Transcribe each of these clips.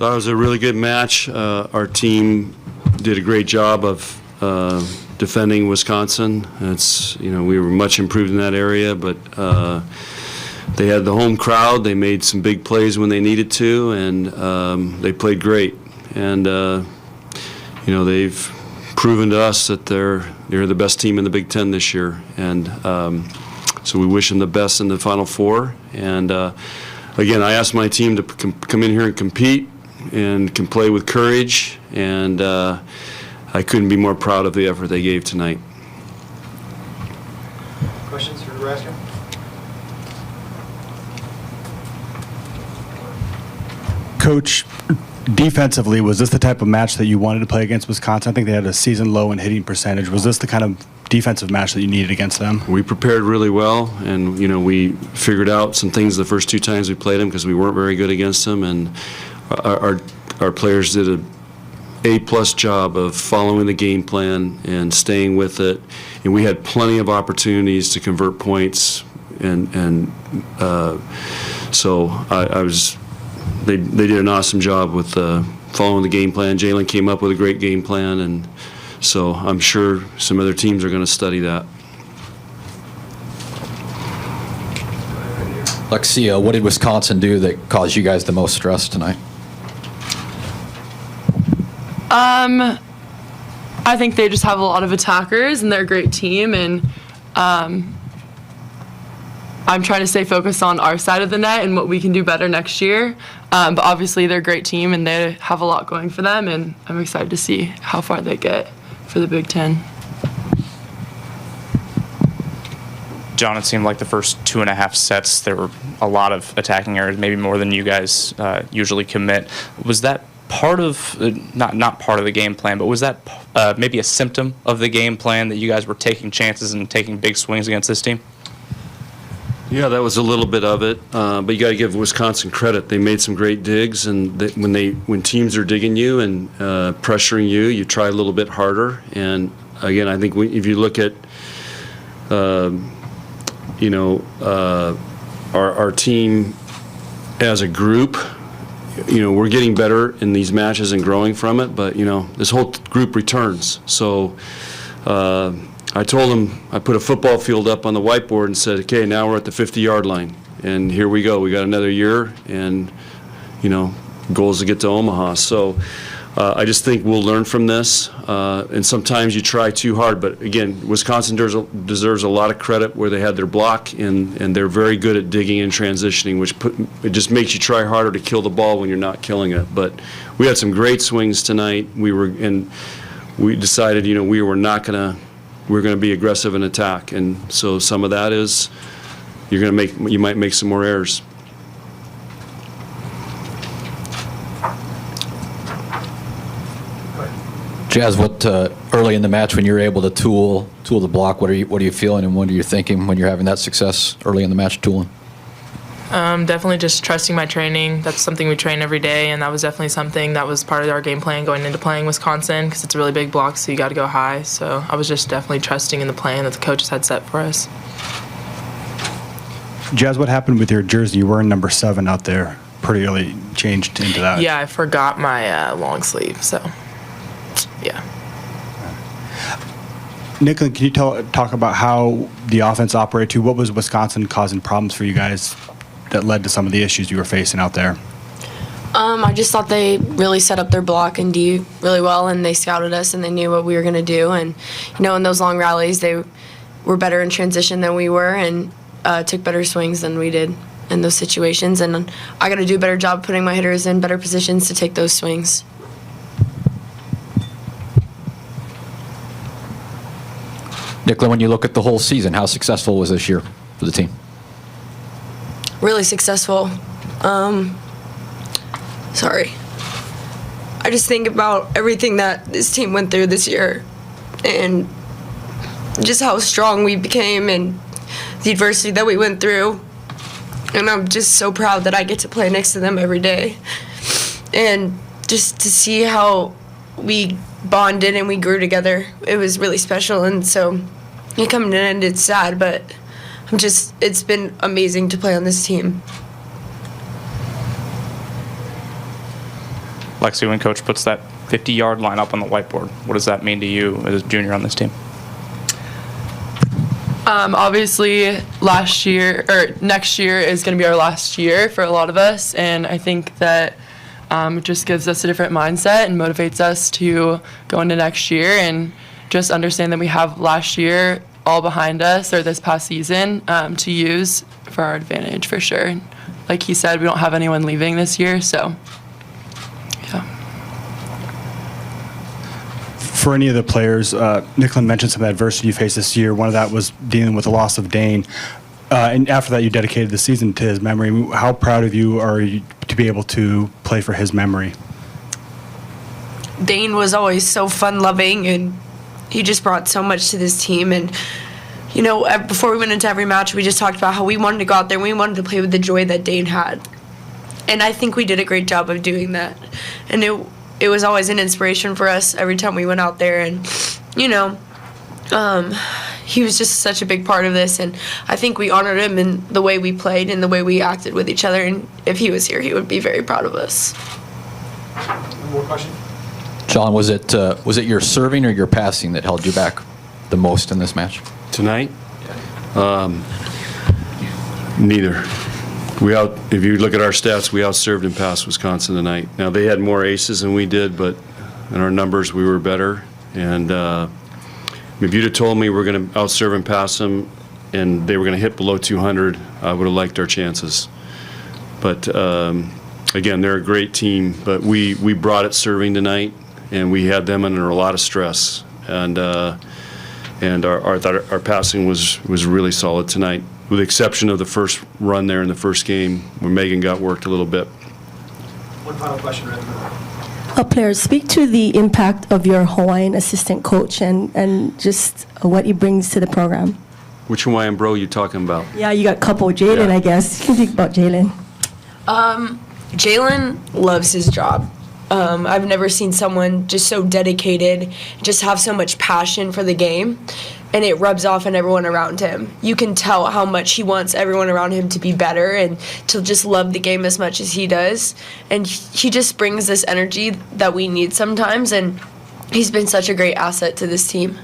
Thought it was a really good match. Our team did a great job of defending Wisconsin. We were much improved in that area, but they had the home crowd. They made some big plays when they needed to, and they played great. And they've proven to us that they're the best team in the Big Ten this year, and so we wish them the best in the Final Four. And again, I asked my team to come in here and compete and can play with courage, and I couldn't be more proud of the effort they gave tonight. Questions for Nebraska? Coach, defensively, was this the type of match that you wanted to play against Wisconsin? I think they had a season low in hitting percentage. Was this the kind of defensive match that you needed against them? We prepared really well, and we figured out some things the first 2 times we played them because we weren't very good against them, and our players did a A-plus job of following the game plan and staying with it, and we had plenty of opportunities to convert points, and so they did an awesome job with following the game plan. Jalen came up with a great game plan, and so I'm sure some other teams are going to study that. Lexia, what did Wisconsin do that caused you guys the most stress tonight? I think they just have a lot of attackers, and they're a great team, and I'm trying to stay focused on our side of the net and what we can do better next year. But obviously they're a great team, and they have a lot going for them, and I'm excited to see how far they get for the Big Ten. John, it seemed like the first 2.5 sets, there were a lot of attacking errors, maybe more than you guys usually commit. Was that part of, not part of the game plan, but was that maybe a symptom of the game plan that you guys were taking chances and taking big swings against this team? Yeah, that was a little bit of it, but you got to give Wisconsin credit. They made some great digs, and when teams are digging you and pressuring you, you try a little bit harder. And again, I think if you look at our team as a group, we're getting better in these matches and growing from it. But this whole group returns, so. I told them, I put a football field up on the whiteboard and said, okay, now we're at the 50-yard line, and here we go. We got another year, and, goal is to get to Omaha. So I just think we'll learn from this, and sometimes you try too hard. But, again, Wisconsin deserves a lot of credit where they had their block, and they're very good at digging and transitioning, which it just makes you try harder to kill the ball when you're not killing it. But we had some great swings tonight. We decided, we were not going to – we're going to be aggressive in attack, and so some of that is you might make some more errors. Jazz, what early in the match when you're able to tool the block, what are you feeling and what are you thinking when you're having that success early in the match tooling? Definitely just trusting my training. That's something we train every day, and that was definitely something that was part of our game plan going into playing Wisconsin, because it's a really big block, so you got to go high. So I was just definitely trusting in the plan that the coaches had set for us. Jazz, what happened with your jersey? You were in number 7 out there. Pretty early changed into that. Yeah, I forgot my long sleeve, so yeah. Nicklin, can you talk about how the offense operated too? What was Wisconsin causing problems for you guys that led to some of the issues you were facing out there? I just thought they really set up their block and D really well, and they scouted us and they knew what we were going to do. And in those long rallies, they were better in transition than we were, and took better swings than we did in those situations. And I got to do a better job putting my hitters in better positions to take those swings. Nicklin, when you look at the whole season, how successful was this year for the team? Really successful. Sorry. I just think about everything that this team went through this year and just how strong we became and the adversity that we went through. And I'm just so proud that I get to play next to them every day. And just to see how we bonded and we grew together, it was really special. And so it coming to an end, it's sad, but it's been amazing to play on this team. Lexi, when Coach puts that 50-yard line up on the whiteboard, what does that mean to you as a junior on this team? Obviously, next year is going to be our last year for a lot of us, and I think that it just gives us a different mindset and motivates us to go into next year and just understand that we have last year all behind us, or this past season, to use for our advantage for sure. And like he said, we don't have anyone leaving this year, so yeah. For any of the players, Nicklin mentioned some adversity you faced this year. One of that was dealing with the loss of Dane. And after that, you dedicated the season to his memory. How proud of you are you to be able to play for his memory? Dane was always so fun-loving, and he just brought so much to this team. And, you know, before we went into every match, we just talked about how we wanted to go out there and we wanted to play with the joy that Dane had. And I think we did a great job of doing that. And it was always an inspiration for us every time we went out there. And, you know, he was just such a big part of this. And I think we honored him in the way we played and the way we acted with each other. And if he was here, he would be very proud of us. One more question? John, was it your serving or your passing that held you back the most in this match? Tonight? Neither. If you look at our stats, we outserved and passed Wisconsin tonight. Now, they had more aces than we did, but in our numbers, we were better. And if you'd have told me we're going to outserve and pass them and they were going to hit below 200, I would have liked our chances. But, again, they're a great team, but we brought it serving tonight, and we had them under a lot of stress. And our passing was really solid tonight, with the exception of the first run there in the first game where Megan got worked a little bit. One final question, Red. Players, speak to the impact of your Hawaiian assistant coach and just what he brings to the program. Which Hawaiian bro are you talking about? Yeah, you got a couple. Jalen, Yeah. I guess. You can speak about Jalen. Jalen loves his job. I've never seen someone just so dedicated, just have so much passion for the game, and it rubs off on everyone around him. You can tell how much he wants everyone around him to be better and to just love the game as much as he does. And he just brings this energy that we need sometimes, and he's been such a great asset to this team.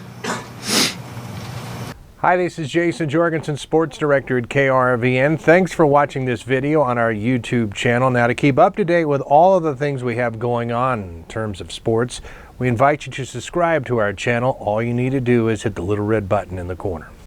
Hi, this is Jason Jorgensen, Sports Director at KRVN. Thanks for watching this video on our YouTube channel. Now, to keep up to date with all of the things we have going on in terms of sports, we invite you to subscribe to our channel. All you need to do is hit the little red button in the corner.